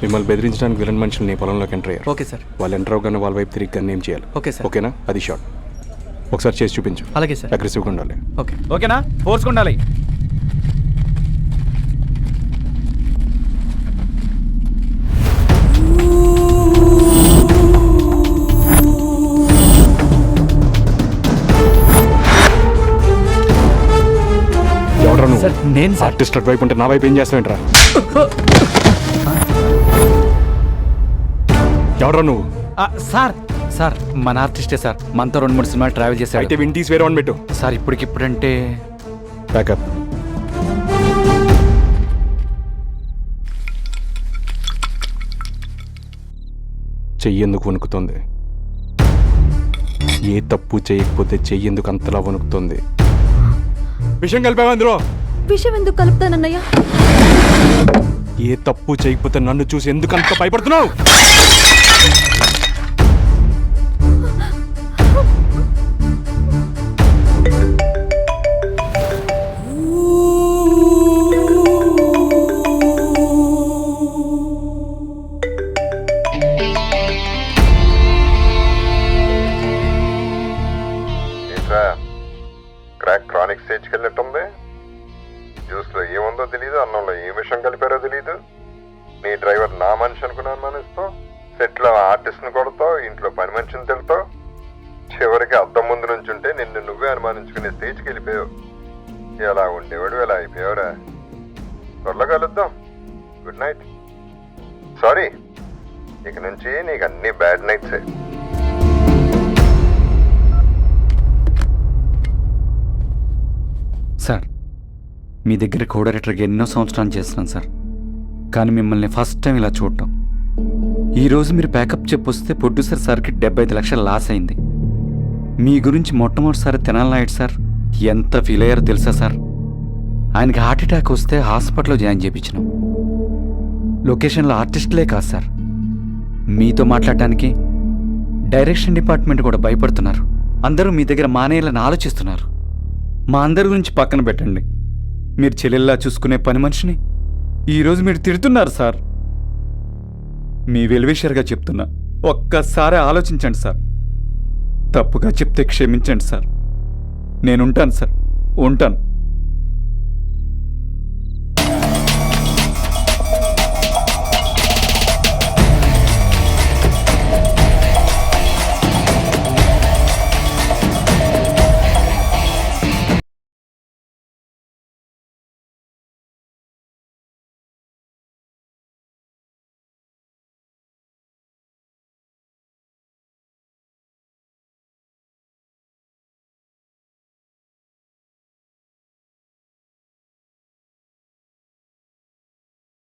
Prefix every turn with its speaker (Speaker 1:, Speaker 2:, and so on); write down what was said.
Speaker 1: మిమ్మల్ని బెదిరించడానికి విలన్ మనుషులు నీ పొలంలోకి ఎంటర్ అయ్యారు.
Speaker 2: Okay sir.
Speaker 1: వాళ్ళు ఎంటర్ అవగానే వాళ్ళ వైపు తిరిగి గన్ ఏం చేయాలి.
Speaker 2: Okay sir.
Speaker 1: ఓకేనా? అది షాట్. ఒకసారి చేసి చూపించు.
Speaker 2: అలాగే సార్.
Speaker 1: అగ్రెసివ్గా ఉండాలి.
Speaker 2: ఓకే.
Speaker 3: ఓకేనా? ఫోర్స్గా ఉండాలి.
Speaker 1: ఎవడ్రా నువ్వు?
Speaker 2: సార్ నేను సార్.
Speaker 1: ఆర్టిస్ట్ అటు వైపు ఉంటే నా వైపు ఏం చేస్తావేంట్రా? ఎవడ్రా నువ్వు?
Speaker 2: సార్ సార్ మన ఆర్టిస్టే సార్. మనతో 2-3 సినిమాలు ట్రావెల్ చేశాడు.
Speaker 1: అయితే వింటీస్ వేరే వన్ పెట్టు.
Speaker 2: సార్ ఇప్పుడంటే
Speaker 1: బ్యాకప్. చెయ్యేందుకు వణుకుతుంది? ఏ తప్పు చేయకపోతే చెయ్యేందుకు అంతలా వణుకుతుంది? విషయం కలిపావా అందులో?
Speaker 4: విషయం ఎందుకు కలుపుతానన్నయ్య?
Speaker 1: ఏ తప్పు చేయకపోతే నన్ను చూసి ఎందుకు అంత భయపడుతున్నావు?
Speaker 5: క్రాక్ క్రానిక్ స్టేజ్కి వెళ్ళినట్టుంది. జ్యూస్లో ఏముందో తెలియదు, అన్నంలో ఏ విషయం కలిపారో తెలియదు. నీ డ్రైవర్ నా మనిషి అనుకుని అనుమానిస్తావు, సెట్లో ఆర్టిస్ట్ని కొడతావు, ఇంట్లో పని మనిషిని తిడతావు, చివరికి అద్దం ముందు నుంచి ఉంటే నిన్ను నువ్వే అనుమానించుకునే స్టేజ్కి వెళ్ళిపోయావు. ఎలా ఉండేవాడు ఎలా అయిపోయావురా. త్వరలో కలుద్దాం. Good night. సారీ, ఇక నుంచి నీకు అన్ని బ్యాడ్ నైట్సే.
Speaker 2: సార్ మీ దగ్గర కో డైరెక్టర్గా ఎన్నో సంవత్సరాలు చేస్తున్నాను సార్. కానీ మిమ్మల్ని ఫస్ట్ టైం ఇలా చూడటం. ఈరోజు మీరు ప్యాకప్ చెప్పొస్తే ప్రొడ్యూసర్ సార్కి 75 లక్షలు లాస్ అయింది. మీ గురించి మొట్టమొదటిసారి తెనాలి సార్ ఎంత ఫీల్ అయ్యారో తెలుసా సార్? ఆయనకి హార్ట్ అటాక్ వస్తే హాస్పిటల్లో జాయిన్ చేయించినాం. లొకేషన్లో ఆర్టిస్టులే కాదు సార్, మీతో మాట్లాడటానికి డైరెక్షన్ డిపార్ట్మెంట్ కూడా భయపడుతున్నారు. అందరూ మీ దగ్గర మానేయాలని ఆలోచిస్తున్నారు. మా అందరి గురించి పక్కన పెట్టండి, మీరు చెల్లెల్లా చూసుకునే పని మనిషిని ఈరోజు మీరు తిడుతున్నారు సార్. మీ వెల్విషర్గా చెప్తున్నా, ఒక్కసారి ఆలోచించండి సార్. తప్పుగా చెప్తే క్షమించండి సార్. నేనుంటాను సార్, ఉంటాను.